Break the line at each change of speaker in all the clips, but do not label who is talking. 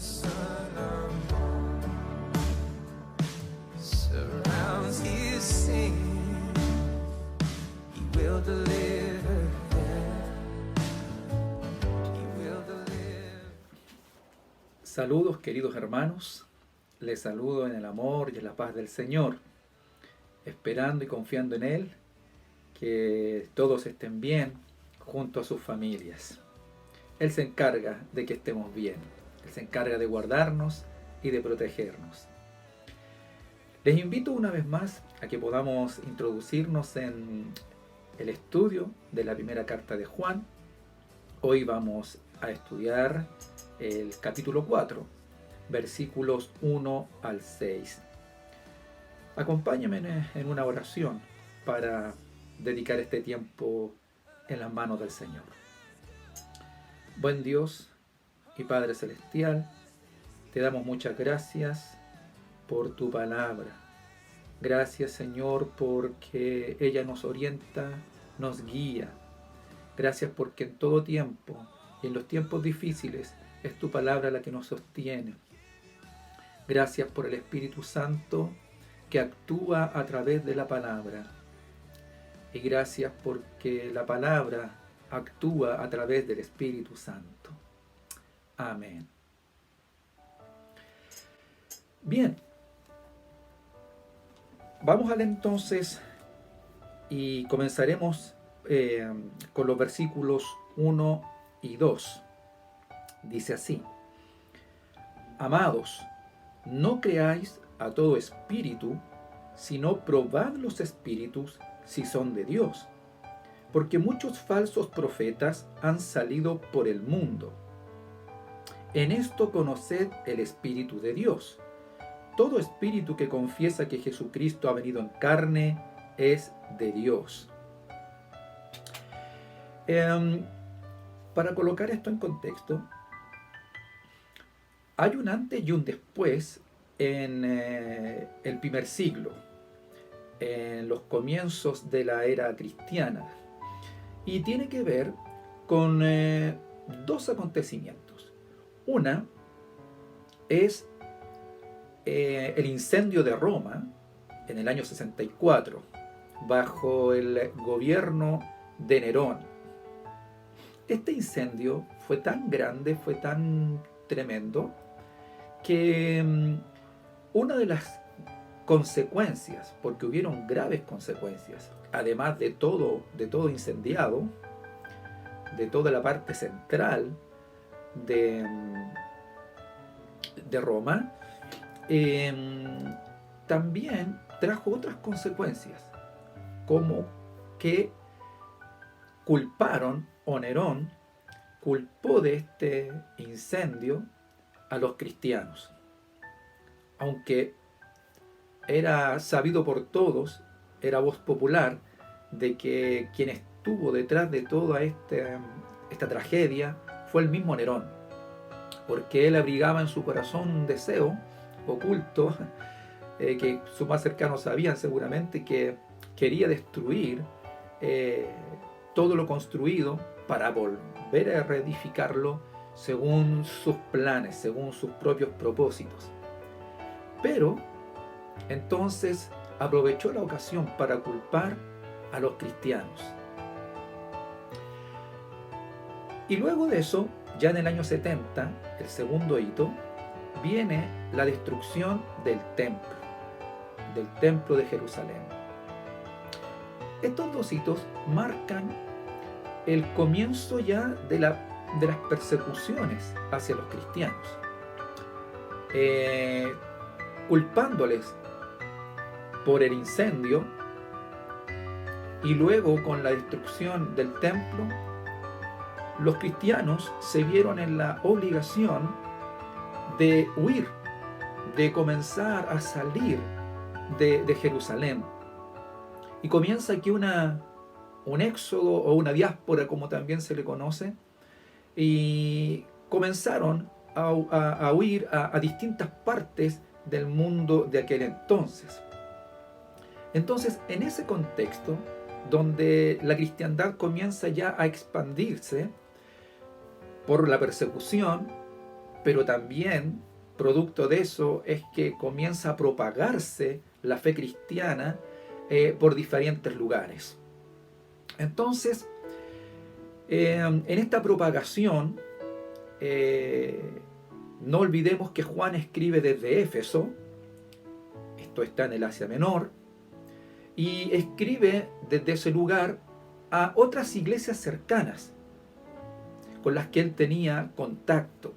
Son of God surrounds his sin. He will deliver them. He will deliver.
Saludos, queridos hermanos. Les saludo en el amor y en la paz del Señor, esperando y confiando en Él, que todos estén bien junto a sus familias. Él se encarga de que estemos bien. Él se encarga de guardarnos y de protegernos. Les invito una vez más a que podamos introducirnos en el estudio de la primera carta de Juan. Hoy vamos a estudiar el capítulo 4, versículos 1 al 6. Acompáñenme en una oración para dedicar este tiempo en las manos del Señor. Buen Dios y Padre Celestial, te damos muchas gracias por tu palabra. Gracias, Señor, porque ella nos orienta, nos guía. Gracias porque en todo tiempo y en los tiempos difíciles es tu palabra la que nos sostiene. Gracias por el Espíritu Santo que actúa a través de la palabra. Y gracias porque la palabra actúa a través del Espíritu Santo. Amén. Bien. Vamos a leer entonces y comenzaremos con los versículos 1 y 2. Dice así: Amados, no creáis a todo espíritu, sino probad los espíritus si son de Dios, porque muchos falsos profetas han salido por el mundo. En esto conoced el Espíritu de Dios. Todo espíritu que confiesa que Jesucristo ha venido en carne es de Dios. Para colocar esto en contexto, hay un antes y un después en el primer siglo, en los comienzos de la era cristiana, y tiene que ver con dos acontecimientos. Una es el incendio de Roma en el año 64 bajo el gobierno de Nerón. Este incendio fue tan grande, fue tan tremendo, que una de las consecuencias, porque hubieron graves consecuencias, además de todo incendiado, de toda la parte central de Roma, también trajo otras consecuencias, como que culparon, o Nerón culpó de este incendio a los cristianos, aunque era sabido por todos, era voz popular, de que quien estuvo detrás de toda esta tragedia fue el mismo Nerón, porque él abrigaba en su corazón un deseo oculto, que sus más cercanos sabían seguramente, que quería destruir todo lo construido para volver a reedificarlo según sus planes, según sus propios propósitos. Pero entonces aprovechó la ocasión para culpar a los cristianos. Y luego de eso, ya en el año 70, el segundo hito, viene la destrucción del templo de Jerusalén. Estos dos hitos marcan el comienzo ya de las persecuciones hacia los cristianos, culpándoles por el incendio, y luego con la destrucción del templo, los cristianos se vieron en la obligación de huir, de comenzar a salir de Jerusalén. Y comienza aquí un éxodo o una diáspora, como también se le conoce, y comenzaron a huir a distintas partes del mundo de aquel entonces. Entonces, en ese contexto, donde la cristiandad comienza ya a expandirse por la persecución, pero también producto de eso es que comienza a propagarse la fe cristiana por diferentes lugares. Entonces, en esta propagación, no olvidemos que Juan escribe desde Éfeso, esto está en el Asia Menor, y escribe desde ese lugar a otras iglesias cercanas con las que él tenía contacto.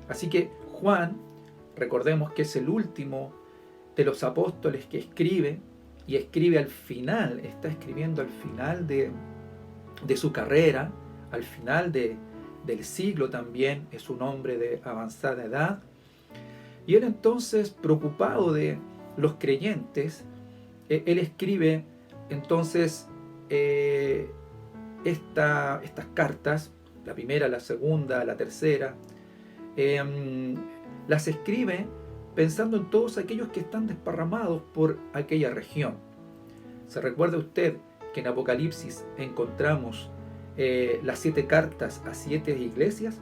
Así que Juan, recordemos que es el último de los apóstoles que escribe, y escribe al final, está escribiendo al final de su carrera, al final del siglo también, es un hombre de avanzada edad, y él entonces, preocupado de los creyentes, él escribe entonces estas cartas, la primera, la segunda, la tercera, las escribe pensando en todos aquellos que están desparramados por aquella región. ¿Se recuerda usted que en Apocalipsis encontramos las 7 cartas a 7 iglesias?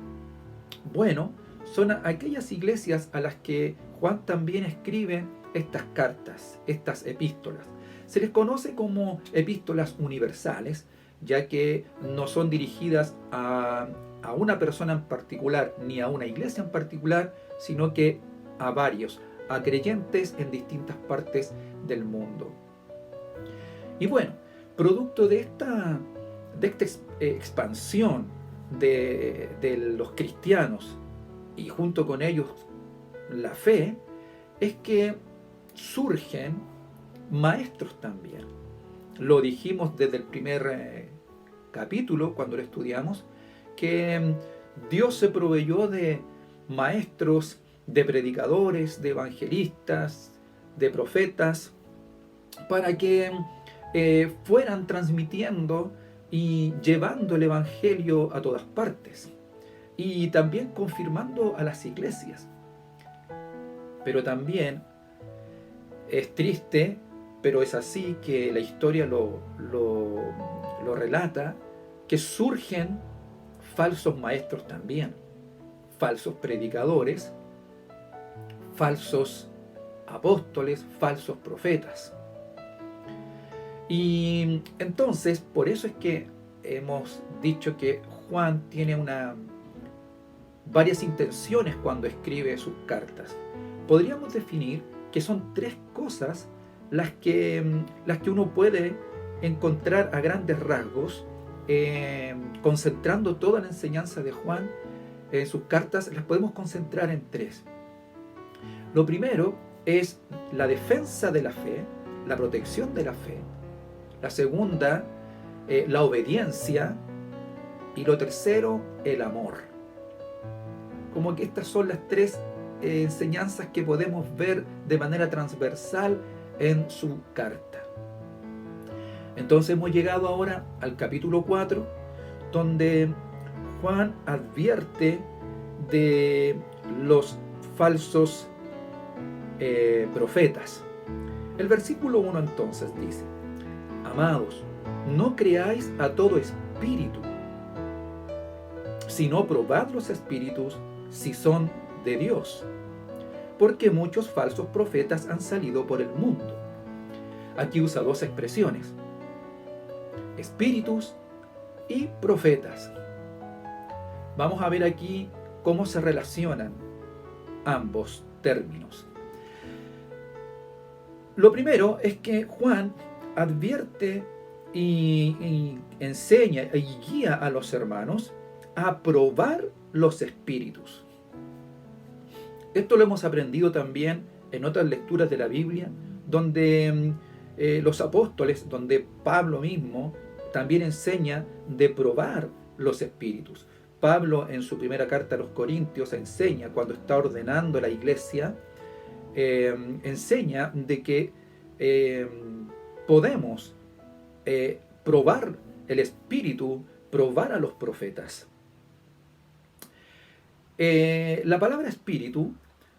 Bueno, son aquellas iglesias a las que Juan también escribe estas cartas, estas epístolas. Se les conoce como epístolas universales, ya que no son dirigidas a una persona en particular, ni a una iglesia en particular, sino que a varios, a creyentes en distintas partes del mundo. Y bueno, producto de esta expansión de los cristianos y junto con ellos la fe, es que surgen maestros también. Lo dijimos desde el primer capítulo cuando lo estudiamos, que Dios se proveyó de maestros, de predicadores, de evangelistas, de profetas, para que fueran transmitiendo y llevando el evangelio a todas partes, y también confirmando a las iglesias. Pero también es triste, pero es así, que la historia lo relata, que surgen falsos maestros también, falsos predicadores, falsos apóstoles, falsos profetas. Y entonces, por eso es que hemos dicho que Juan tiene varias intenciones cuando escribe sus cartas. Podríamos definir que son 3 cosas las que uno puede encontrar a grandes rasgos, concentrando toda la enseñanza de Juan en sus cartas. Las podemos concentrar en 3. Lo primero es la defensa de la fe, la protección de la fe. La segunda, la obediencia. Y lo tercero, el amor. Como que estas son las 3 enseñanzas que podemos ver de manera transversal en su carta. Entonces hemos llegado ahora al capítulo 4, donde Juan advierte de los falsos profetas. El versículo 1 entonces dice: Amados, no creáis a todo espíritu, sino probad los espíritus si son de Dios, porque muchos falsos profetas han salido por el mundo. Aquí usa 2 expresiones: espíritus y profetas. Vamos a ver aquí cómo se relacionan ambos términos. Lo primero es que Juan advierte y enseña y guía a los hermanos a probar los espíritus. Esto lo hemos aprendido también en otras lecturas de la Biblia, donde los apóstoles, donde Pablo mismo también enseña de probar los espíritus. Pablo en su primera carta a los Corintios enseña, cuando está ordenando la iglesia, enseña de que podemos probar el espíritu, probar a los profetas. La palabra espíritu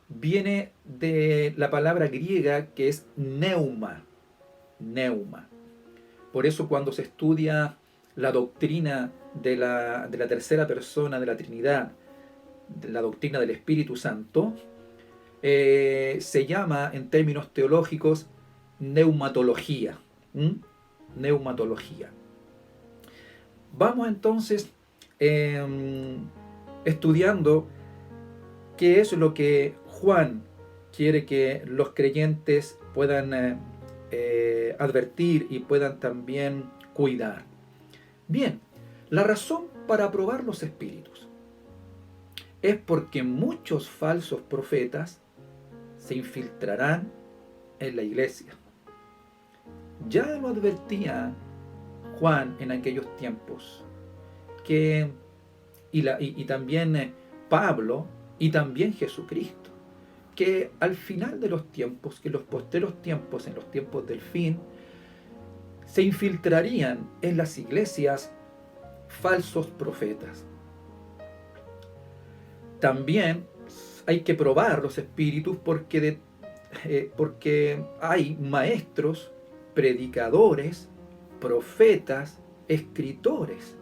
viene de la palabra griega que es neuma. Por eso cuando se estudia la doctrina de la tercera persona de la Trinidad, de la doctrina del Espíritu Santo, se llama en términos teológicos neumatología. ¿Mm? Neumatología. Vamos entonces estudiando qué es lo que Juan quiere que los creyentes puedan advertir y puedan también cuidar. Bien, la razón para probar los espíritus es porque muchos falsos profetas se infiltrarán en la iglesia. Ya lo advertía Juan en aquellos tiempos, y también Pablo y también Jesucristo, que al final de los tiempos, que en los posteros tiempos, en los tiempos del fin, se infiltrarían en las iglesias falsos profetas. También hay que probar los espíritus porque hay maestros, predicadores, profetas, escritores.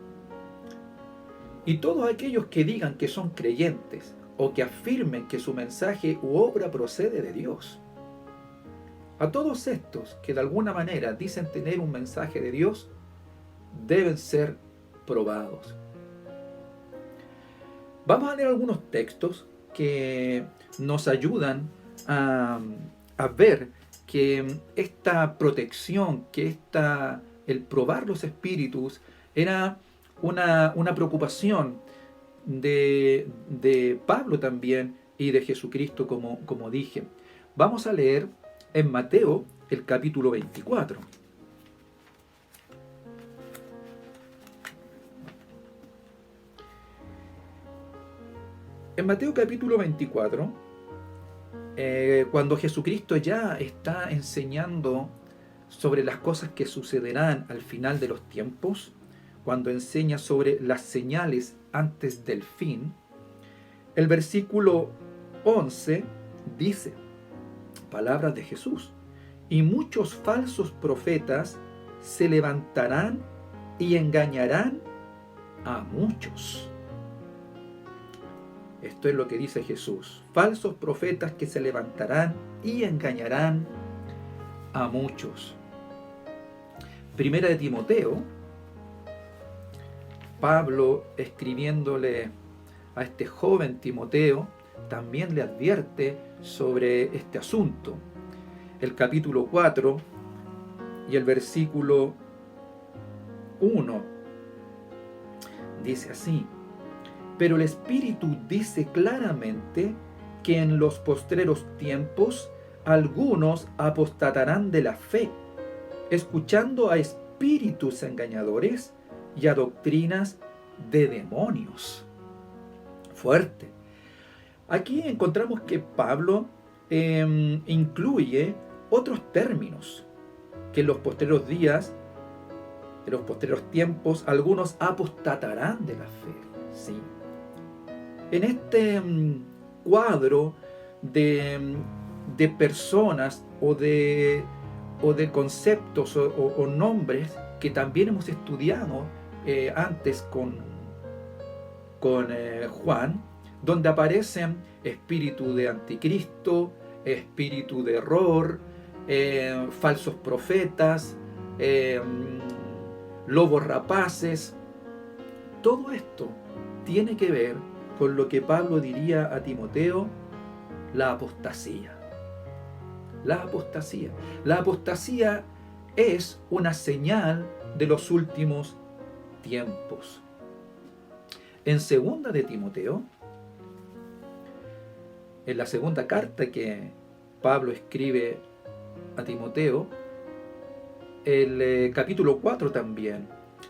Y todos aquellos que digan que son creyentes o que afirmen que su mensaje u obra procede de Dios. A todos estos que de alguna manera dicen tener un mensaje de Dios, deben ser probados. Vamos a leer algunos textos que nos ayudan a ver que esta protección, el probar los espíritus, era una preocupación de Pablo también y de Jesucristo, como dije. Vamos a leer en Mateo el capítulo 24. En Mateo capítulo 24, cuando Jesucristo ya está enseñando sobre las cosas que sucederán al final de los tiempos, cuando enseña sobre las señales antes del fin, el versículo 11 dice, palabras de Jesús, y muchos falsos profetas se levantarán y engañarán a muchos. Esto es lo que dice Jesús. Falsos profetas que se levantarán y engañarán a muchos. Primera de Timoteo, Pablo, escribiéndole a este joven Timoteo, también le advierte sobre este asunto. El capítulo 4 y el versículo 1 dice así: pero el Espíritu dice claramente que en los postreros tiempos algunos apostatarán de la fe, escuchando a espíritus engañadores y a doctrinas de demonios. Fuerte. Aquí encontramos que Pablo incluye otros términos, que en los posteriores días, en los posteriores tiempos, algunos apostatarán de la fe. Sí. En este cuadro de personas o de conceptos o nombres que también hemos estudiado antes con Juan, donde aparecen espíritu de anticristo, espíritu de error, falsos profetas, lobos rapaces. Todo esto tiene que ver con lo que Pablo diría a Timoteo, la apostasía. La apostasía. La apostasía es una señal de los últimos tiempos. En segunda de Timoteo, en la segunda carta que Pablo escribe a Timoteo, el capítulo 4 también,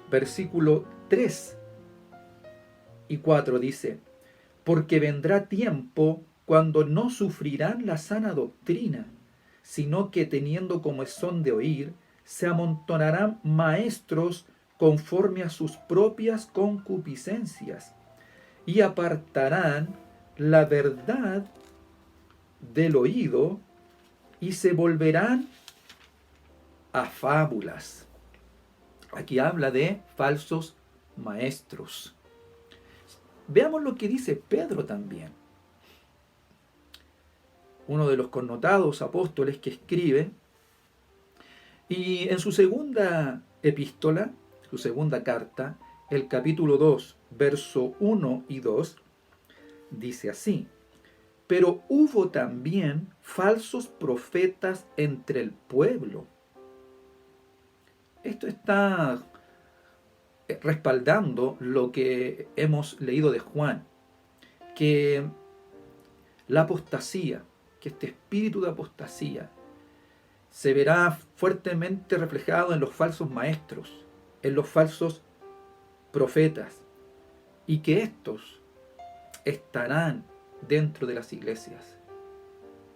versículo 3 y 4 dice: porque vendrá tiempo cuando no sufrirán la sana doctrina, sino que teniendo comezón de oír, se amontonarán maestros conforme a sus propias concupiscencias, y apartarán la verdad del oído, y se volverán a fábulas. Aquí habla de falsos maestros. Veamos lo que dice Pedro también, uno de los connotados apóstoles que escribe, y en su segunda epístola, su segunda carta, el capítulo 2, verso 1 y 2, dice así: pero hubo también falsos profetas entre el pueblo. Esto está respaldando lo que hemos leído de Juan, que la apostasía, que este espíritu de apostasía se verá fuertemente reflejado en los falsos maestros, en los falsos profetas, y que estos estarán dentro de las iglesias,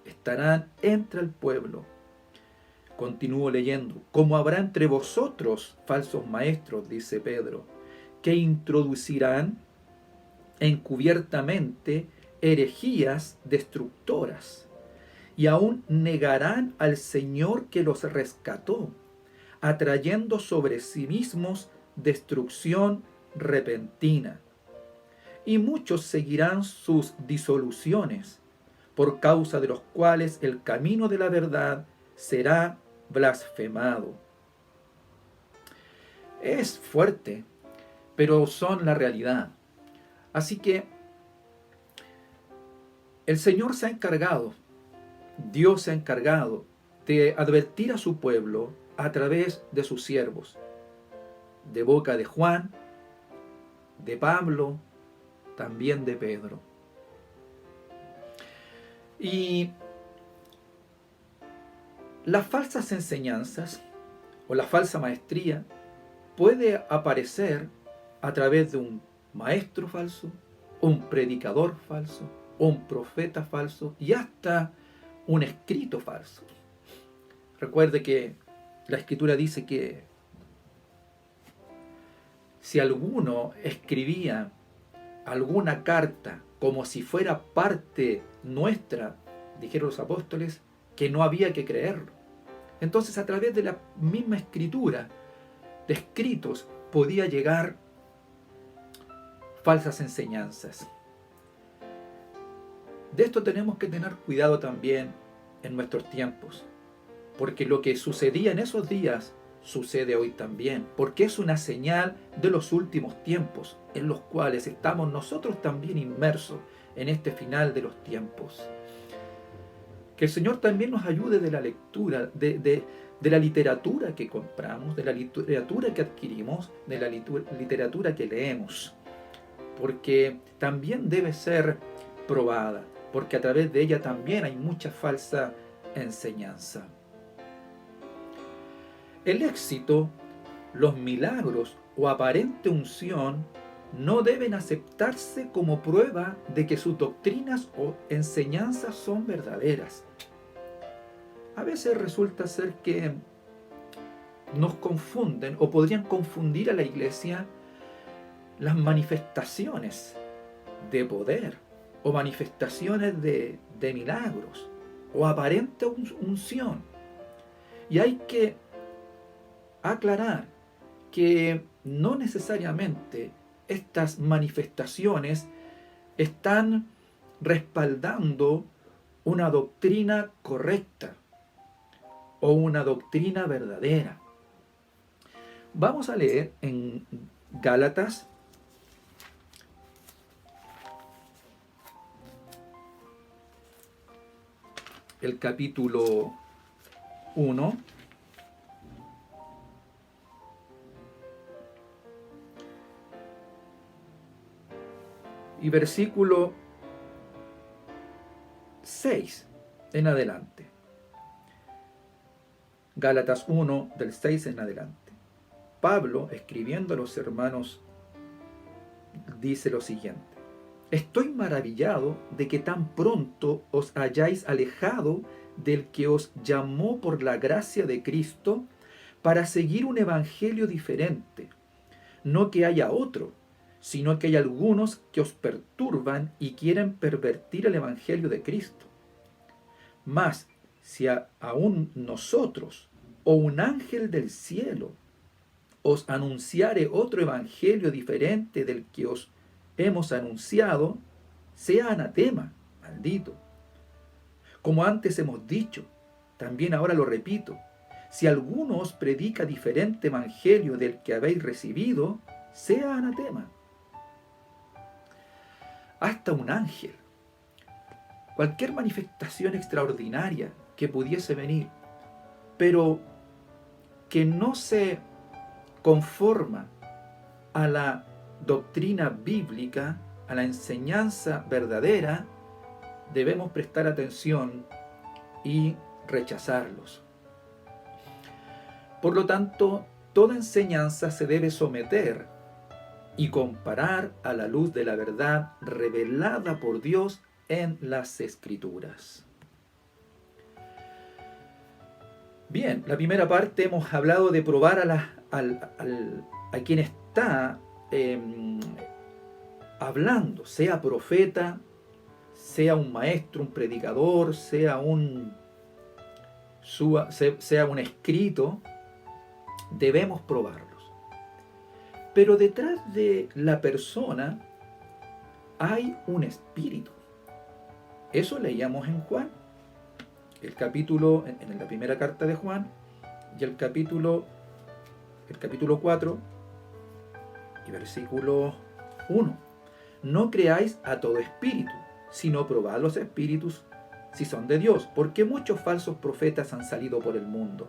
estarán entre el pueblo. Continúo leyendo: como habrá entre vosotros falsos maestros, dice Pedro, que introducirán encubiertamente herejías destructoras, y aún negarán al Señor que los rescató, atrayendo sobre sí mismos destrucción repentina. Y muchos seguirán sus disoluciones, por causa de los cuales el camino de la verdad será blasfemado. Es fuerte, pero son la realidad. Así que el Señor se ha encargado, Dios se ha encargado de advertir a su pueblo a través de sus siervos, de boca de Juan, de Pablo, también de Pedro. Y las falsas enseñanzas o la falsa maestría puede aparecer a través de un maestro falso, un predicador falso, un profeta falso y hasta un escrito falso. Recuerde que la Escritura dice que si alguno escribía alguna carta como si fuera parte nuestra, dijeron los apóstoles, que no había que creerlo. Entonces, a través de la misma Escritura, de escritos, podía llegar falsas enseñanzas. De esto tenemos que tener cuidado también en nuestros tiempos, porque lo que sucedía en esos días sucede hoy también, porque es una señal de los últimos tiempos en los cuales estamos nosotros también inmersos en este final de los tiempos. Que el Señor también nos ayude de la lectura, de la literatura que compramos, de la literatura que adquirimos, de la literatura que leemos, porque también debe ser probada, porque a través de ella también hay mucha falsa enseñanza. El éxito, los milagros o aparente unción no deben aceptarse como prueba de que sus doctrinas o enseñanzas son verdaderas. A veces resulta ser que nos confunden o podrían confundir a la iglesia las manifestaciones de poder o manifestaciones de milagros o aparente unción. Y hay que aclarar que no necesariamente estas manifestaciones están respaldando una doctrina correcta o una doctrina verdadera. Vamos a leer en Gálatas el capítulo 1. Y versículo 6 en adelante. Gálatas 1, del 6 en adelante. Pablo, escribiendo a los hermanos, dice lo siguiente: estoy maravillado de que tan pronto os hayáis alejado del que os llamó por la gracia de Cristo para seguir un evangelio diferente. No que haya otro, sino que hay algunos que os perturban y quieren pervertir el evangelio de Cristo. Mas, si aún nosotros o un ángel del cielo os anunciare otro evangelio diferente del que os hemos anunciado sea anatema, maldito. Como antes hemos dicho, también ahora lo repito, si alguno os predica diferente evangelio del que habéis recibido, sea anatema. Hasta un ángel, cualquier manifestación extraordinaria que pudiese venir, pero que no se conforma a la doctrina bíblica, a la enseñanza verdadera, debemos prestar atención y rechazarlos. Por lo tanto, toda enseñanza se debe someter y comparar a la luz de la verdad revelada por Dios en las Escrituras. Bien, la primera parte hemos hablado de probar a quien está hablando, sea profeta, sea un maestro, un predicador, sea un escrito, debemos probarlos. Pero detrás de la persona hay un espíritu. Eso leíamos en Juan, el capítulo, en la primera carta de Juan, y el capítulo 4 y versículo 1. No creáis a todo espíritu, sino probad los espíritus si son de Dios, porque muchos falsos profetas han salido por el mundo.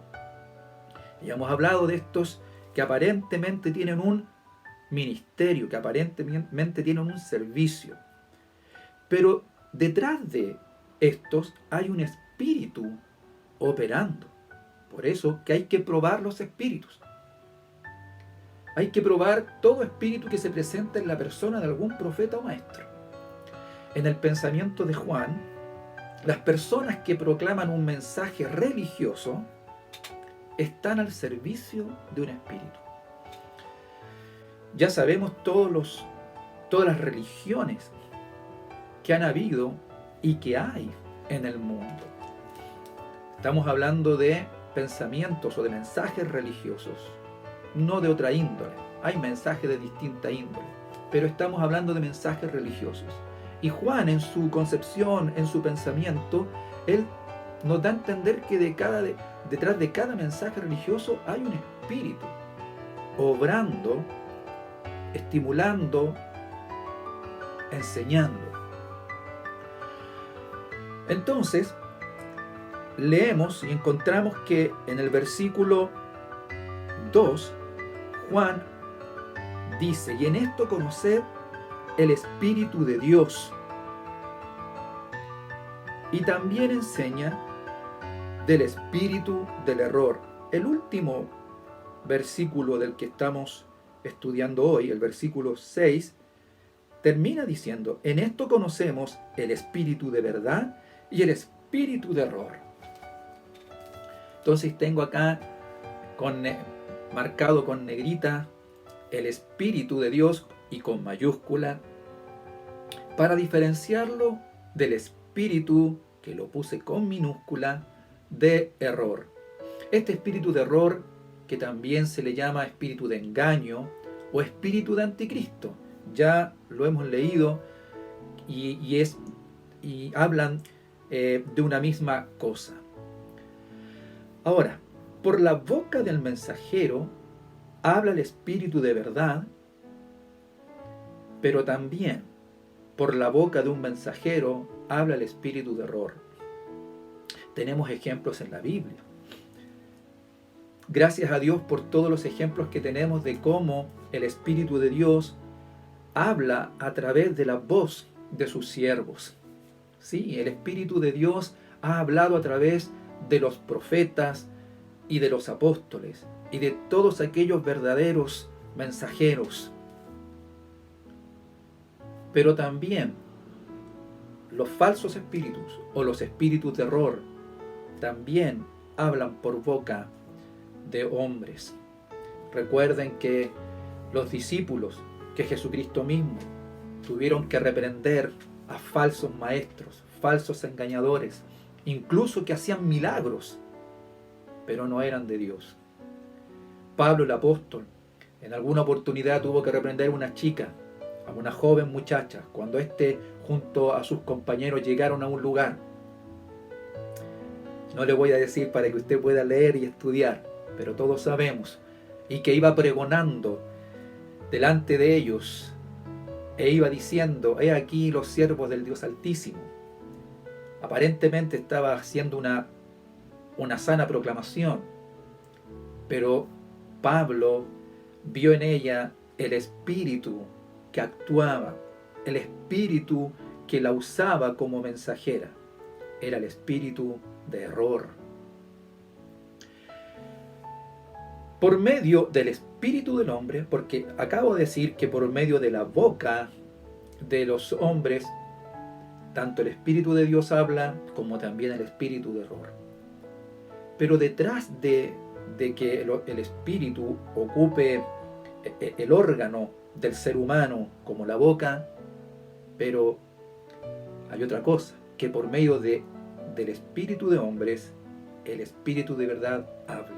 Y hemos hablado de estos que aparentemente tienen un ministerio, que aparentemente tienen un servicio. Pero detrás de estos hay un espíritu operando. Por eso que hay que probar los espíritus. Hay que probar todo espíritu que se presenta en la persona de algún profeta o maestro. En el pensamiento de Juan, las personas que proclaman un mensaje religioso están al servicio de un espíritu. Ya sabemos todas las religiones que han habido y que hay en el mundo. Estamos hablando de pensamientos o de mensajes religiosos, no de otra índole. Hay mensajes de distinta índole, pero estamos hablando de mensajes religiosos. Y Juan, en su concepción, en su pensamiento, él nos da a entender que detrás de cada mensaje religioso hay un espíritu obrando, estimulando, enseñando. Entonces, leemos y encontramos que en el versículo 2, Juan dice: y en esto conoced el Espíritu de Dios. Y también enseña del espíritu del error. El último versículo del que estamos estudiando hoy, el versículo 6, termina diciendo: en esto conocemos el espíritu de verdad y el espíritu de error. Entonces tengo acá marcado con negrita el espíritu de Dios y con mayúscula, para diferenciarlo del espíritu, que lo puse con minúscula, de error. Este espíritu de error, que también se le llama espíritu de engaño o espíritu de anticristo, ya lo hemos leído y hablan de una misma cosa. Ahora, por la boca del mensajero habla el espíritu de verdad, pero también por la boca de un mensajero habla el espíritu de error. Tenemos ejemplos en la Biblia. Gracias a Dios por todos los ejemplos que tenemos de cómo el Espíritu de Dios habla a través de la voz de sus siervos. Sí, el Espíritu de Dios ha hablado a través de los profetas y de los apóstoles y de todos aquellos verdaderos mensajeros. Pero también los falsos espíritus o los espíritus de error también hablan por boca de hombres. Recuerden que los discípulos, que Jesucristo mismo, tuvieron que reprender a falsos maestros, falsos engañadores, incluso que hacían milagros, pero no eran de Dios. Pablo el apóstol en alguna oportunidad tuvo que reprender a una chica a una joven muchacha, cuando éste junto a sus compañeros llegaron a un lugar. No le voy a decir para que usted pueda leer y estudiar, pero todos sabemos, y que iba pregonando delante de ellos, e iba diciendo: he aquí los siervos del Dios Altísimo. Aparentemente estaba haciendo una sana proclamación, pero Pablo vio en ella el espíritu que actuaba, el espíritu que la usaba como mensajera. Era el espíritu de error. Por medio del espíritu del hombre, porque acabo de decir que por medio de la boca de los hombres, tanto el espíritu de Dios habla como también el espíritu de error. Pero detrás de que el espíritu ocupe el órgano del ser humano como la boca, pero hay otra cosa, que por medio del espíritu de hombres, el espíritu de verdad habla.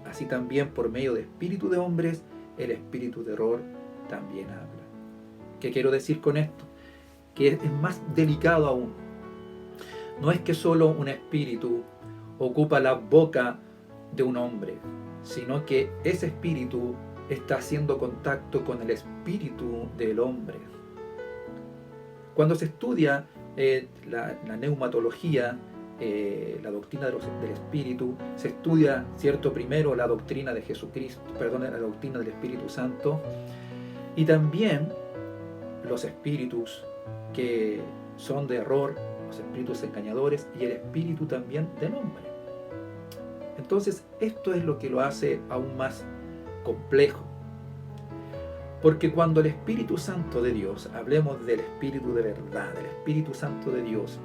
Así también por medio del espíritu de hombres, el espíritu de error también habla. ¿Qué quiero decir con esto? Que es más delicado aún. No es que solo un espíritu ocupa la boca de un hombre, sino que ese espíritu está haciendo contacto con el espíritu del hombre. Cuando se estudia la neumatología, la doctrina del espíritu, se estudia, ¿cierto?, primero la doctrina de Jesucristo, la doctrina del Espíritu Santo, y también los espíritus que son de error, los espíritus engañadores, y el espíritu también del hombre. Entonces, esto es lo que lo hace aún más complejo. Porque cuando el Espíritu Santo de Dios, hablemos del Espíritu de verdad, del Espíritu Santo de Dios,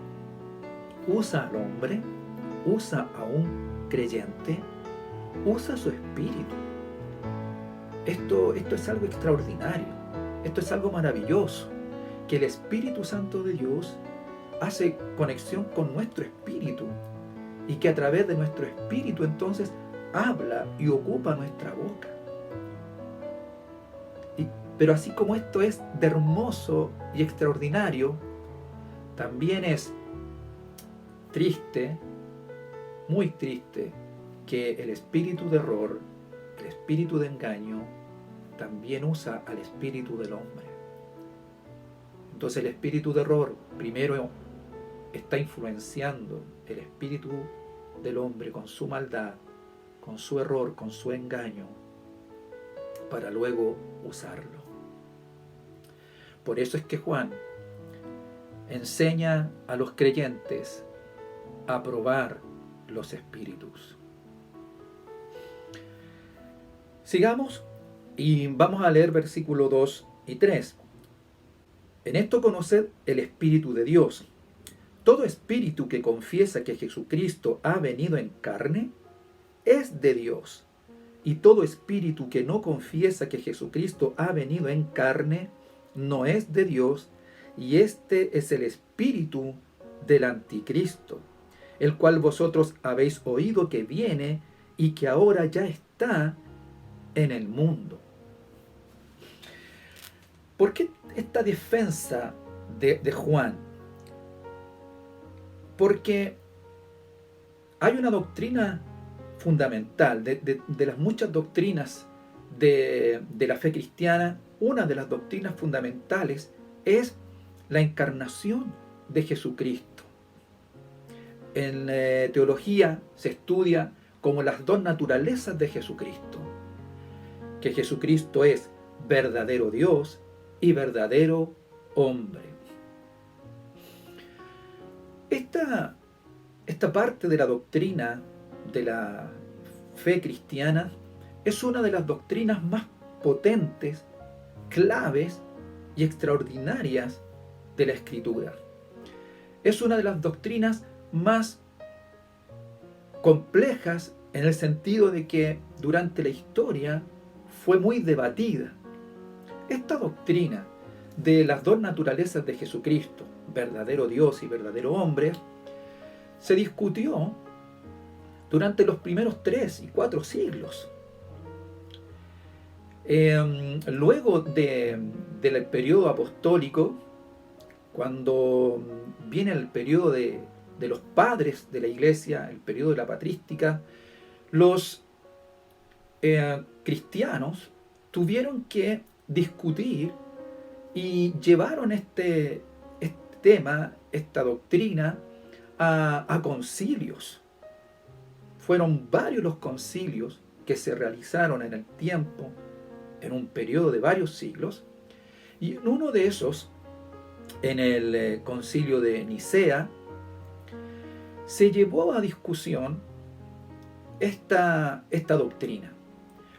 usa al hombre, usa a un creyente, usa su espíritu. Esto es algo extraordinario, esto es algo maravilloso, que el Espíritu Santo de Dios hace conexión con nuestro espíritu y que a través de nuestro espíritu entonces habla y ocupa nuestra boca. Pero así como esto es de hermoso y extraordinario, también es triste, muy triste, que el espíritu de error, el espíritu de engaño, también usa al espíritu del hombre. Entonces el espíritu de error primero está influenciando el espíritu del hombre con su maldad, con su error, con su engaño, para luego usarlo. Por eso es que Juan enseña a los creyentes a probar los espíritus. Sigamos y vamos a leer versículos 2 y 3. En esto conoced el Espíritu de Dios. Todo espíritu que confiesa que Jesucristo ha venido en carne es de Dios. Y todo espíritu que no confiesa que Jesucristo ha venido en carne no es de Dios, y este es el espíritu del anticristo, el cual vosotros habéis oído que viene y que ahora ya está en el mundo. ¿Por qué esta defensa de Juan? Porque hay una doctrina fundamental, de las muchas doctrinas de la fe cristiana. Una de las doctrinas fundamentales es la encarnación de Jesucristo. En teología se estudia como las dos naturalezas de Jesucristo, que Jesucristo es verdadero Dios y verdadero hombre. Esta parte de la doctrina de la fe cristiana es una de las doctrinas más potentes, claves y extraordinarias de la Escritura. Es una de las doctrinas más complejas en el sentido de que durante la historia fue muy debatida. Esta doctrina de las dos naturalezas de Jesucristo, verdadero Dios y verdadero hombre, se discutió durante los primeros 3 y 4 siglos. Luego del periodo apostólico, cuando viene el periodo de los padres de la iglesia, el periodo de la patrística, los cristianos tuvieron que discutir y llevaron este tema, esta doctrina, a concilios. Fueron varios los concilios que se realizaron en el tiempo, en un periodo de varios siglos, y en uno de esos, en el concilio de Nicea, se llevó a discusión esta doctrina,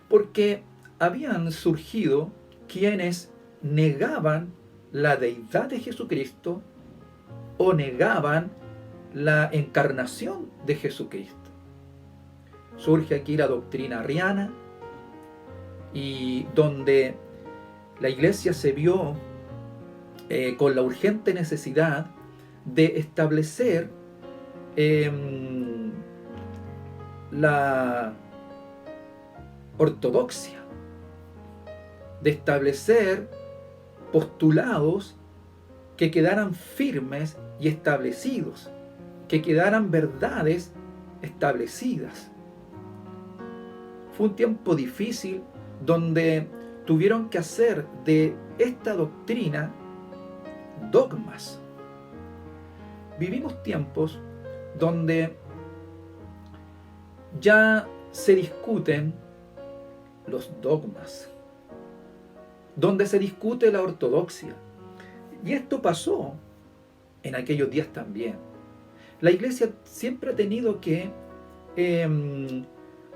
porque habían surgido quienes negaban la deidad de Jesucristo o negaban la encarnación de Jesucristo. Surge aquí la doctrina arriana, y donde la iglesia se vio con la urgente necesidad de establecer la ortodoxia, de establecer postulados que quedaran firmes y establecidos, que quedaran verdades establecidas. Fue un tiempo difícil donde tuvieron que hacer de esta doctrina dogmas. Vivimos tiempos donde ya se discuten los dogmas, donde se discute la ortodoxia. Y esto pasó en aquellos días también. La iglesia siempre ha tenido que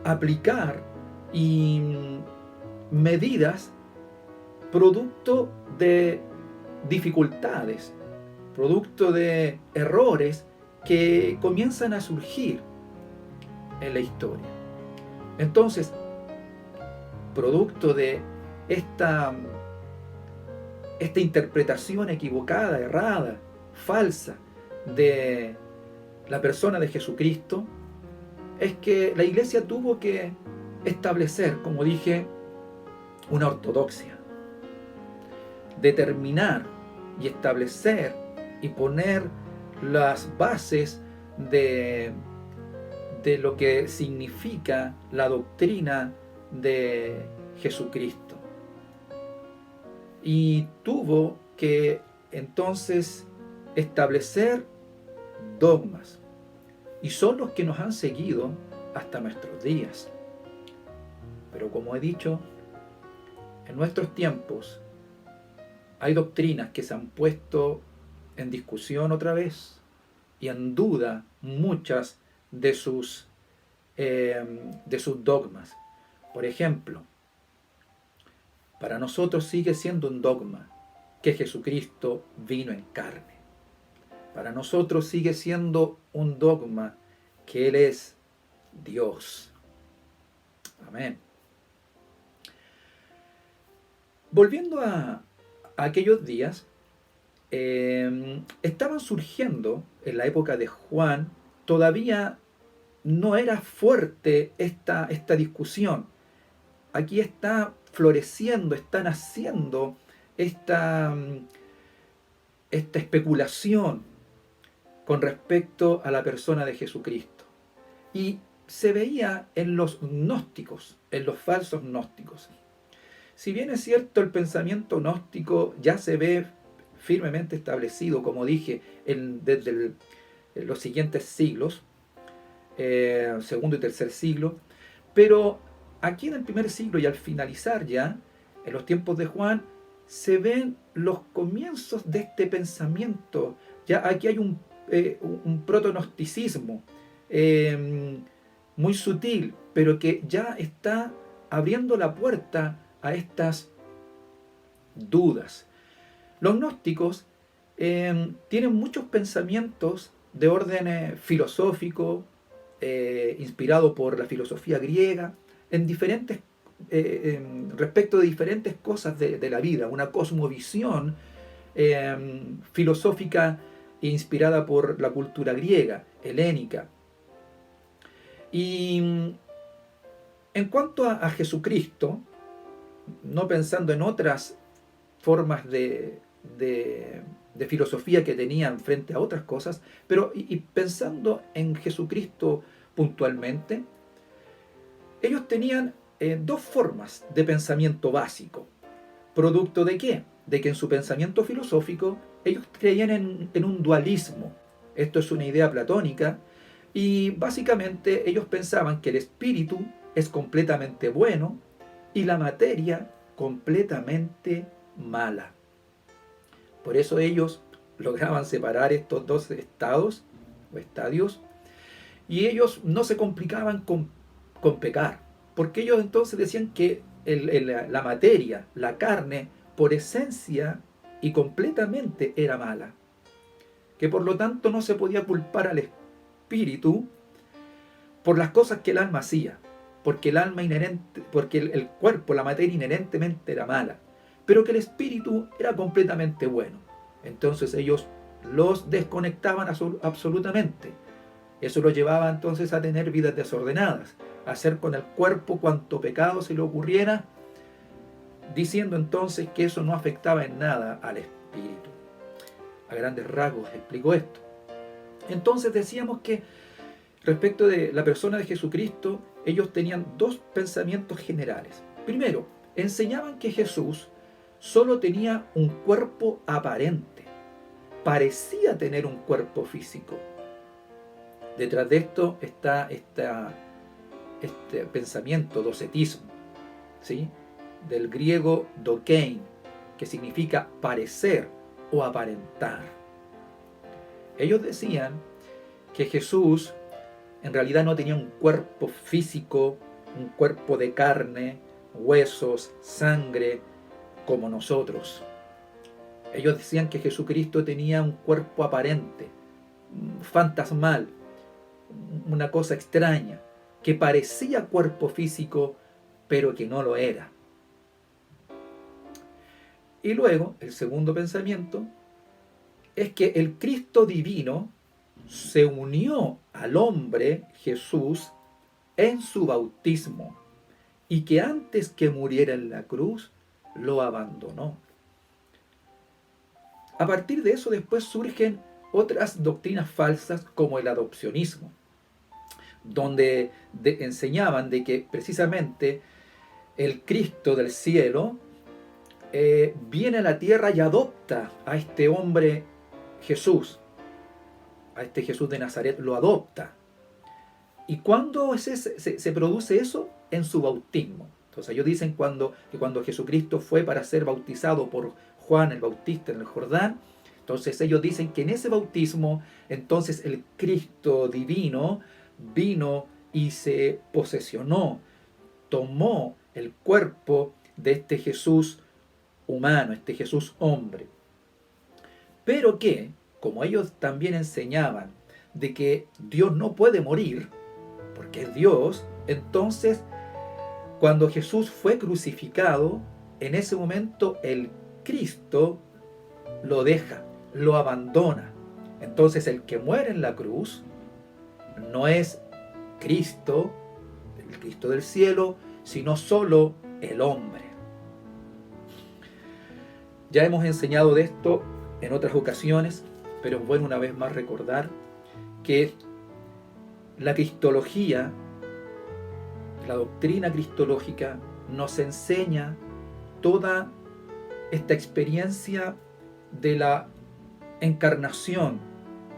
aplicar y medidas producto de dificultades, producto de errores que comienzan a surgir en la historia. Entonces, producto de esta interpretación equivocada, errada, falsa de la persona de Jesucristo, es que la iglesia tuvo que establecer, como dije, una ortodoxia, determinar y establecer y poner las bases de lo que significa la doctrina de Jesucristo. Y tuvo que entonces establecer dogmas, y son los que nos han seguido hasta nuestros días. Pero como he dicho, en nuestros tiempos hay doctrinas que se han puesto en discusión otra vez y en duda muchas de sus dogmas. Por ejemplo, para nosotros sigue siendo un dogma que Jesucristo vino en carne. Para nosotros sigue siendo un dogma que Él es Dios. Amén. Volviendo a aquellos días, estaban surgiendo en la época de Juan, todavía no era fuerte esta discusión. Aquí está floreciendo, está naciendo esta especulación con respecto a la persona de Jesucristo. Y se veía en los gnósticos, en los falsos gnósticos. Si bien es cierto, el pensamiento gnóstico ya se ve firmemente establecido, como dije, desde los siguientes siglos, segundo y tercer siglo, pero aquí en el primer siglo y al finalizar ya, en los tiempos de Juan, se ven los comienzos de este pensamiento. Ya aquí hay un proto-gnosticismo muy sutil, pero que ya está abriendo la puerta a estas dudas. Los gnósticos tienen muchos pensamientos de orden filosófico, inspirado por la filosofía griega, en diferentes respecto de diferentes cosas de la vida, una cosmovisión filosófica inspirada por la cultura griega, helénica. Y en cuanto a Jesucristo, no pensando en otras formas de filosofía que tenían frente a otras cosas, pero y pensando en Jesucristo puntualmente, ellos tenían dos formas de pensamiento básico. ¿Producto de qué? De que en su pensamiento filosófico ellos creían en un dualismo. Esto es una idea platónica y básicamente ellos pensaban que el espíritu es completamente bueno y la materia completamente mala. Por eso ellos lograban separar estos dos estados o estadios y ellos no se complicaban con pecar, porque ellos entonces decían que la materia, la carne, por esencia y completamente era mala, que por lo tanto no se podía culpar al espíritu por las cosas que el alma hacía, porque el alma inherente, porque el cuerpo, la materia inherentemente era mala, pero que el espíritu era completamente bueno. Entonces ellos los desconectaban absolutamente. Eso los llevaba entonces a tener vidas desordenadas, a hacer con el cuerpo cuanto pecado se le ocurriera, diciendo entonces que eso no afectaba en nada al espíritu. A grandes rasgos explicó esto. Entonces decíamos que respecto de la persona de Jesucristo, ellos tenían dos pensamientos generales. Primero, enseñaban que Jesús solo tenía un cuerpo aparente, parecía tener un cuerpo físico. Detrás de esto está este pensamiento, docetismo, ¿sí? Del griego dokein, que significa parecer o aparentar. Ellos decían que Jesús en realidad no tenía un cuerpo físico, un cuerpo de carne, huesos, sangre, como nosotros. Ellos decían que Jesucristo tenía un cuerpo aparente, fantasmal, una cosa extraña, que parecía cuerpo físico, pero que no lo era. Y luego, el segundo pensamiento es que el Cristo divino se unió al hombre Jesús en su bautismo y que antes que muriera en la cruz lo abandonó. A partir de eso después surgen otras doctrinas falsas como el adopcionismo, donde enseñaban de que precisamente el Cristo del cielo viene a la tierra y adopta a este hombre Jesús, a este Jesús de Nazaret, lo adopta. ¿Y cuándo se produce eso? En su bautismo. Entonces ellos dicen que cuando Jesucristo fue para ser bautizado por Juan el Bautista en el Jordán, entonces ellos dicen que en ese bautismo, entonces el Cristo divino vino y se posesionó, tomó el cuerpo de este Jesús humano, este Jesús hombre. Pero que, como ellos también enseñaban de que Dios no puede morir, porque es Dios, entonces cuando Jesús fue crucificado, en ese momento el Cristo lo deja, lo abandona. Entonces el que muere en la cruz no es Cristo, el Cristo del cielo, sino solo el hombre. Ya hemos enseñado de esto en otras ocasiones, pero es bueno una vez más recordar que la cristología, la doctrina cristológica, nos enseña toda esta experiencia de la encarnación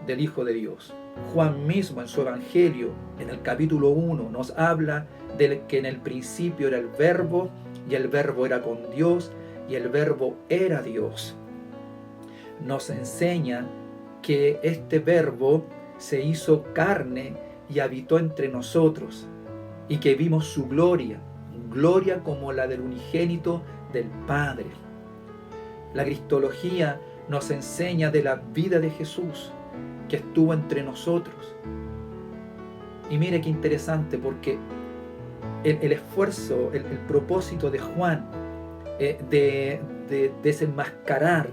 del Hijo de Dios. Juan mismo en su Evangelio, en el capítulo 1, nos habla de que en el principio era el Verbo, y el Verbo era con Dios, y el Verbo era Dios. Nos enseña que este Verbo se hizo carne y habitó entre nosotros, y que vimos su gloria, gloria como la del unigénito del Padre. La cristología nos enseña de la vida de Jesús, que estuvo entre nosotros. Y mire qué interesante, porque el esfuerzo, el propósito de Juan de desenmascarar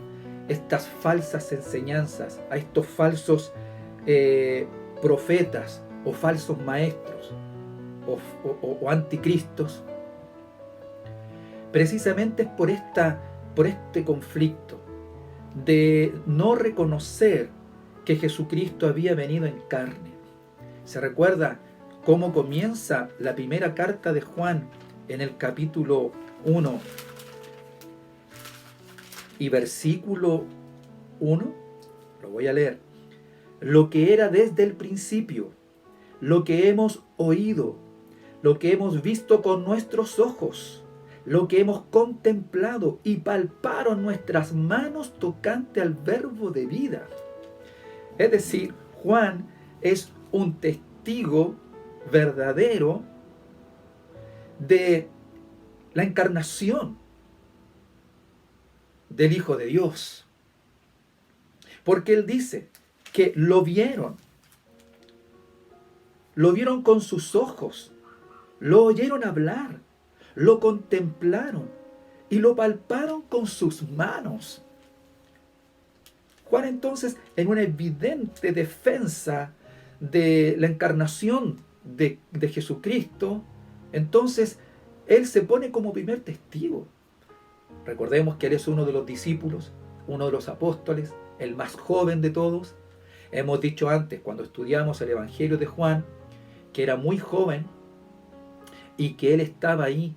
estas falsas enseñanzas, a estos falsos profetas o falsos maestros o anticristos, precisamente es por este conflicto de no reconocer que Jesucristo había venido en carne. ¿Se recuerda cómo comienza la primera carta de Juan en el capítulo 1 y versículo 1? Lo voy a leer. Lo que era desde el principio, lo que hemos oído, lo que hemos visto con nuestros ojos, lo que hemos contemplado y palparon nuestras manos tocante al verbo de vida. Es decir, Juan es un testigo verdadero de la encarnación del Hijo de Dios. Porque él dice que lo vieron con sus ojos, lo oyeron hablar, lo contemplaron y lo palparon con sus manos. Juan entonces, en una evidente defensa de la encarnación de Jesucristo, entonces él se pone como primer testigo. Recordemos que él es uno de los discípulos, uno de los apóstoles, el más joven de todos. Hemos dicho antes, cuando estudiamos el Evangelio de Juan, que era muy joven y que él estaba ahí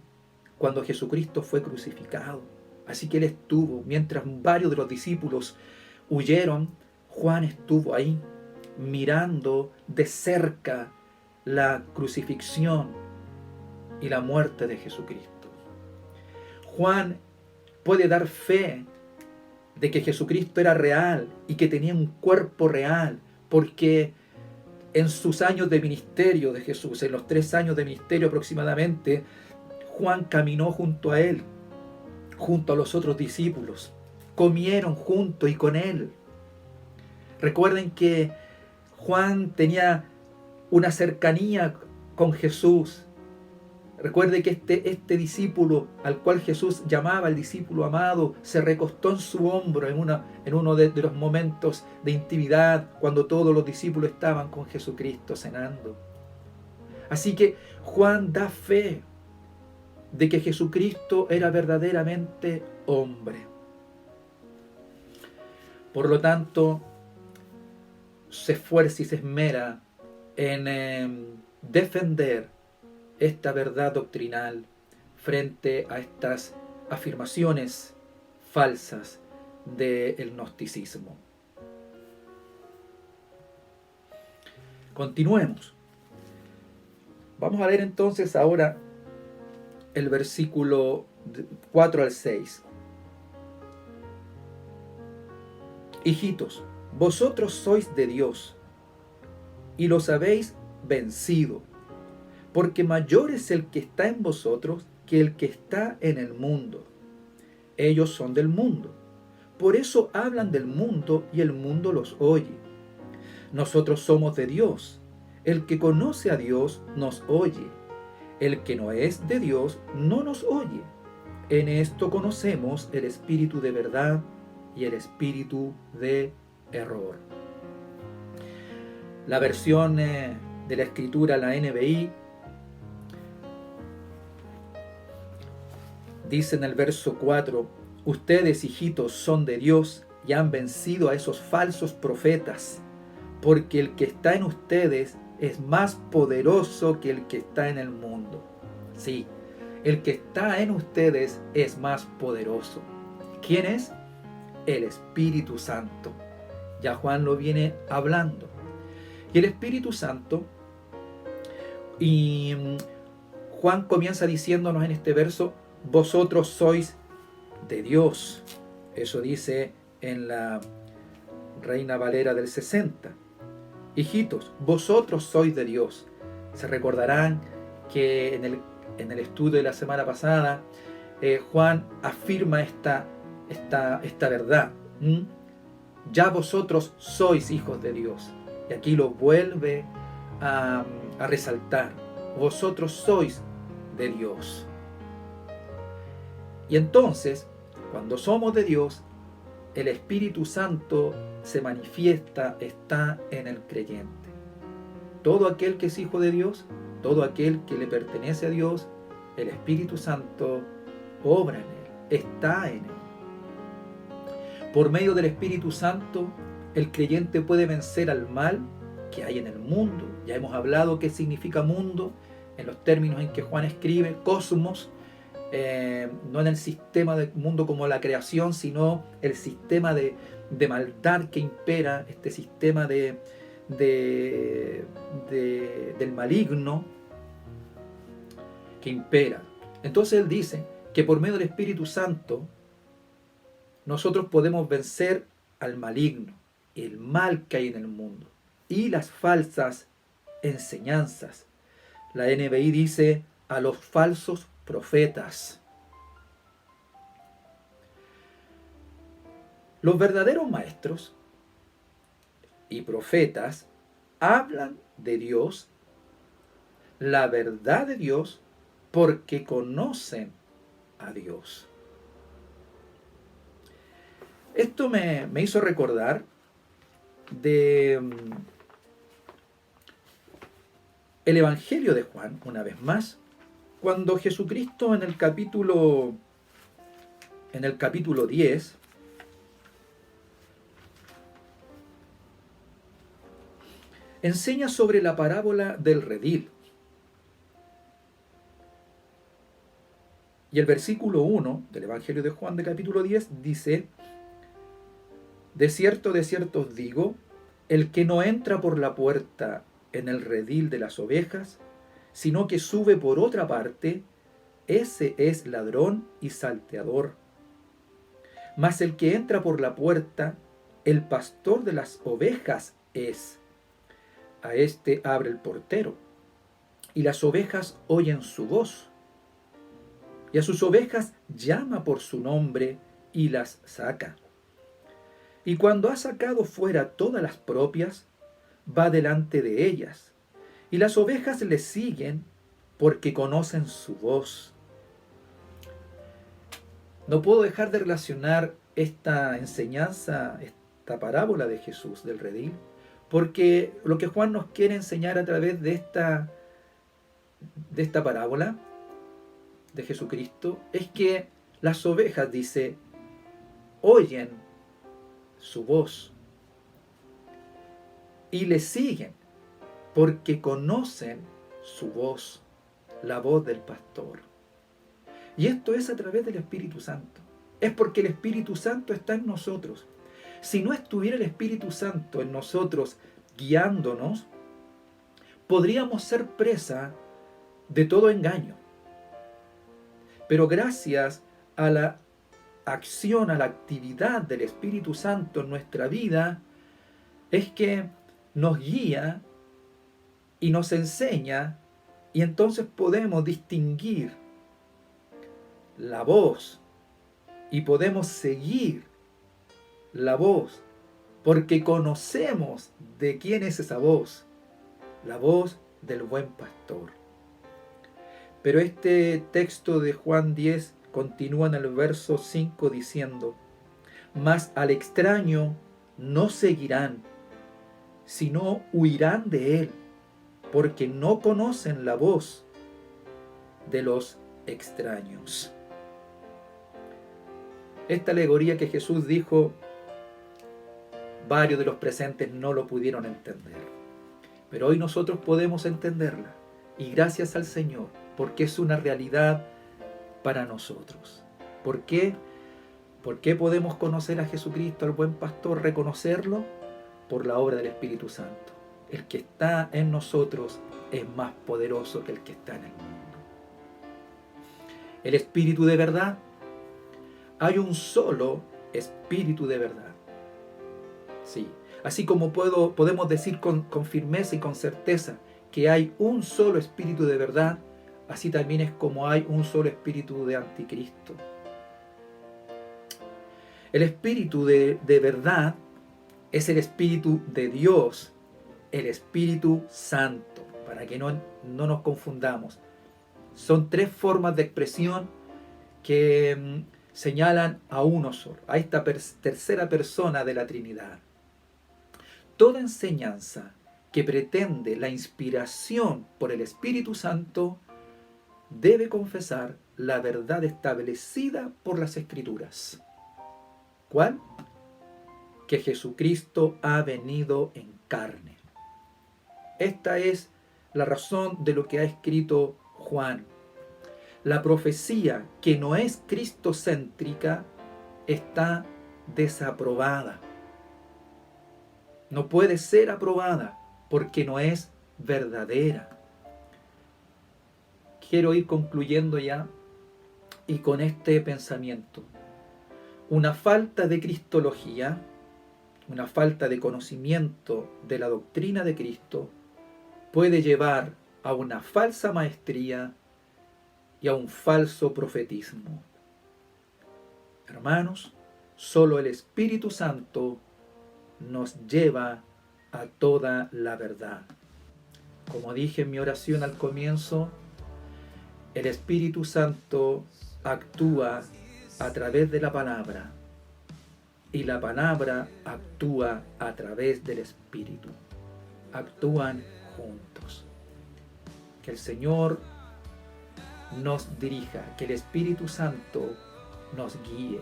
cuando Jesucristo fue crucificado. Así que él estuvo, mientras varios de los discípulos huyeron, Juan estuvo ahí mirando de cerca la crucifixión y la muerte de Jesucristo. Juan puede dar fe de que Jesucristo era real y que tenía un cuerpo real, porque en sus años de ministerio de Jesús, en los 3 años de ministerio aproximadamente, Juan caminó junto a él, junto a los otros discípulos, comieron junto y con él. Recuerden que Juan tenía una cercanía con Jesús. Recuerde que este discípulo, al cual Jesús llamaba el discípulo amado, se recostó en su hombro en uno de los momentos de intimidad, cuando todos los discípulos estaban con Jesucristo cenando. Así que Juan da fe de que Jesucristo era verdaderamente hombre. Por lo tanto, se esfuerza y se esmera en defender esta verdad doctrinal frente a estas afirmaciones falsas del gnosticismo. Continuemos. Vamos a leer entonces ahora el versículo 4 al 6. Hijitos, vosotros sois de Dios y los habéis vencido, porque mayor es el que está en vosotros que el que está en el mundo. Ellos son del mundo, por eso hablan del mundo y el mundo los oye. Nosotros somos de Dios. El que conoce a Dios nos oye. El que no es de Dios no nos oye. En esto conocemos el espíritu de verdad y el espíritu de error. La versión de la escritura, la NBI, dice en el verso 4: ustedes, hijitos, son de Dios y han vencido a esos falsos profetas, porque el que está en ustedes es más poderoso que el que está en el mundo. Sí, el que está en ustedes es más poderoso. ¿Quién es? El Espíritu Santo. Ya Juan lo viene hablando. Y el Espíritu Santo, y Juan comienza diciéndonos en este verso: vosotros sois de Dios. Eso dice en la Reina Valera del 60. Hijitos, vosotros sois de Dios. Se recordarán que en el estudio de la semana pasada, Juan afirma esta verdad. Ya vosotros sois hijos de Dios. Y aquí lo vuelve a resaltar. Vosotros sois de Dios. Y entonces, cuando somos de Dios, el Espíritu Santo se manifiesta, está en el creyente. Todo aquel que es hijo de Dios, todo aquel que le pertenece a Dios, el Espíritu Santo obra en él, está en él. Por medio del Espíritu Santo, el creyente puede vencer al mal que hay en el mundo. Ya hemos hablado qué significa mundo en los términos en que Juan escribe, cosmos, no en el sistema del mundo como la creación, sino el sistema de maldad que impera, este sistema del maligno que impera. Entonces él dice que por medio del Espíritu Santo nosotros podemos vencer al maligno, el mal que hay en el mundo y las falsas enseñanzas. La NBI dice a los falsos profetas. Los verdaderos maestros y profetas hablan de Dios, la verdad de Dios, porque conocen a Dios. Esto me hizo recordar de el Evangelio de Juan, una vez más, cuando Jesucristo en el capítulo 10 enseña sobre la parábola del redil. Y el versículo 1 del Evangelio de Juan de capítulo 10 dice: de cierto os digo, el que no entra por la puerta en el redil de las ovejas, sino que sube por otra parte, ese es ladrón y salteador. Mas el que entra por la puerta, el pastor de las ovejas es. A éste abre el portero, y las ovejas oyen su voz. Y a sus ovejas llama por su nombre y las saca. Y cuando ha sacado fuera todas las propias, va delante de ellas, y las ovejas le siguen porque conocen su voz. No puedo dejar de relacionar esta enseñanza, esta parábola de Jesús del redil, porque lo que Juan nos quiere enseñar a través de esta parábola de Jesucristo es que las ovejas, dice, oyen su voz y le siguen porque conocen su voz, la voz del pastor. Y esto es a través del Espíritu Santo. Es porque el Espíritu Santo está en nosotros. Si no estuviera el Espíritu Santo en nosotros guiándonos, podríamos ser presa de todo engaño. Pero gracias a la acción, a la actividad del Espíritu Santo en nuestra vida, es que nos guía y nos enseña, y entonces podemos distinguir la voz y podemos seguir la voz, porque conocemos de quién es esa voz, la voz del buen pastor. Pero este texto de Juan 10 continúa en el verso 5 diciendo: mas al extraño no seguirán, sino huirán de él, porque no conocen la voz de los extraños. Esta alegoría que Jesús dijo, varios de los presentes no lo pudieron entender. Pero hoy nosotros podemos entenderla. Y gracias al Señor, porque es una realidad para nosotros. ¿Por qué? ¿Por qué podemos conocer a Jesucristo, al buen pastor, reconocerlo? Por la obra del Espíritu Santo. El que está en nosotros es más poderoso que el que está en el mundo. El Espíritu de verdad. Hay un solo Espíritu de verdad. Sí. Así como podemos decir con firmeza y con certeza que hay un solo Espíritu de verdad, así también es como hay un solo espíritu de anticristo. El Espíritu de verdad es el Espíritu de Dios, el Espíritu Santo, para que no nos confundamos. Son tres formas de expresión que señalan a uno solo, a esta tercera persona de la Trinidad. Toda enseñanza que pretende la inspiración por el Espíritu Santo debe confesar la verdad establecida por las Escrituras. ¿Cuál? Que Jesucristo ha venido en carne. Esta es la razón de lo que ha escrito Juan. La profecía que no es cristocéntrica está desaprobada. No puede ser aprobada porque no es verdadera. Quiero ir concluyendo ya y con este pensamiento. Una falta de cristología, una falta de conocimiento de la doctrina de Cristo puede llevar a una falsa maestría y a un falso profetismo. Hermanos, solo el Espíritu Santo nos lleva a toda la verdad. Como dije en mi oración al comienzo, el Espíritu Santo actúa a través de la palabra y la palabra actúa a través del Espíritu. Actúan juntos. Que el Señor nos dirija, que el Espíritu Santo nos guíe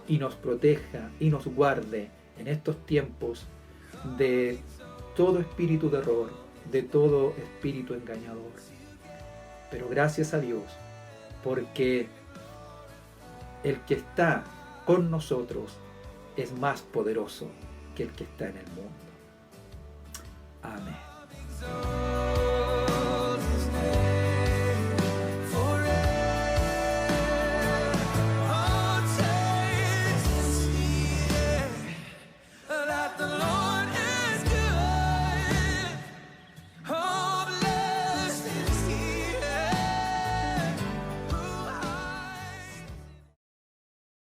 y nos proteja y nos guarde en estos tiempos de todo espíritu de error, de todo espíritu engañador. Pero gracias a Dios, porque el que está con nosotros es más poderoso que el que está en el mundo. Amén.